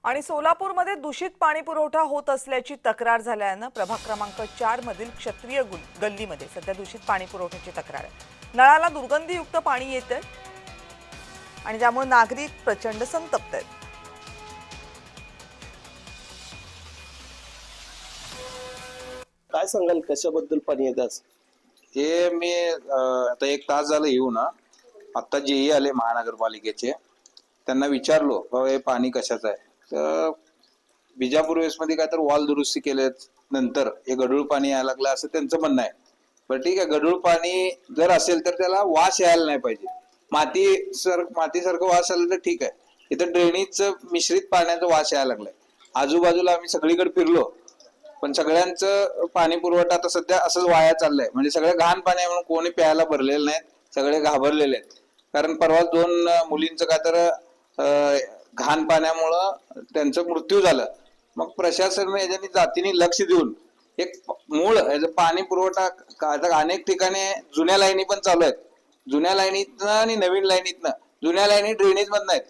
आणि सोलापूरमध्ये दूषित पाणी पुरवठा होत असल्याची तक्रार झाल्यानं प्रभाग क्रमांक 4 मधील क्षत्रिय गल्लीमध्ये सध्या दूषित पाणी पुरवठ्याची तक्रार आहे। नळाला दुर्गंधीयुक्त पाणी येते आणि त्यामुळे नागरिक प्रचंड संतप्त आहेत। काय सांगाल कशाबद्दल पाणी येत आज? हे मी आता एक तास झालं येऊ ना, आता जेई आले महानगरपालिकेचे, त्यांना विचारलो बाबा हे पाणी कशाचं आहे, तर बिजापूर वेस्टमध्ये काय तर वॉल दुरुस्ती केल्यात नंतर हे गढूळ पाणी यायला लागलं असं त्यांचं म्हणणं आहे। पण ठीक आहे, गढूळ पाणी जर असेल तर त्याला वास यायला नाही पाहिजे, मातीसारखं वास आलं तर ठीक आहे। इथं ड्रेनेजचं मिश्रित पाण्याचा वास यायला लागलाय। आजूबाजूला आम्ही सगळीकडे फिरलो पण सगळ्यांचं पाणी पुरवठा आता सध्या असंच वाया चाललंय, म्हणजे सगळे घाण पाणी आहे म्हणून कोणी प्यायला भरलेलं नाहीत, सगळे घाबरलेले आहेत। कारण परवा 2 मुलींचं काय तर घाण पाण्यामुळं त्यांचा मृत्यू झाला। मग प्रशासन याच्यानी जातीने लक्ष देऊन एक मूळ पाणी पुरवठा अनेक ठिकाणी जुन्या लाईनी पण चालू आहेत, जुन्या लाईनीतनं आणि नवीन लाईनीतनं, जुन्या लाईनी ड्रेनेज मधनं आहेत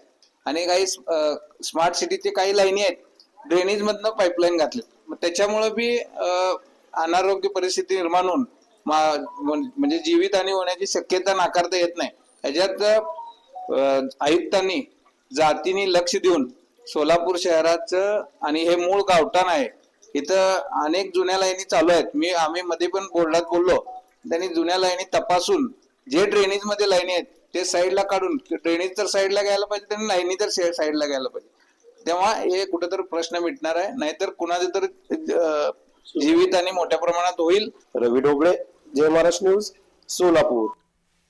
आणि काही स्मार्ट सिटीचे काही लाईनी आहेत ड्रेनेज मधनं पाईपलाईन घातले। त्याच्यामुळे बी अनारोग्य परिस्थिती निर्माण होऊन म्हणजे जीवितहानी होण्याची शक्यता नाकारता येत नाही। याच्यात आयुक्तांनी जातीने लक्ष देऊन सोलापूर शहराचं आणि हे मूळ गावठाण आहे, इथं अनेक जुन्या लाईनी चालू आहेत। आम्ही मध्ये पण बोर्डात बोललो, त्यांनी जुन्या लाईनी तपासून जे ड्रेनेज मध्ये लाईनी आहेत ते साईडला काढून, ड्रेनेज तर साईडला घ्यायला पाहिजे त्यांनी, लाईनी तर साईडला घ्यायला पाहिजे, तेव्हा हे कुठेतरी प्रश्न मिटणार आहे, नाहीतर कुणाचे तरी जीवितहानी मोठ्या प्रमाणात होईल। रवी ढोबळे, जय महाराष्ट्र न्यूज, सोलापूर।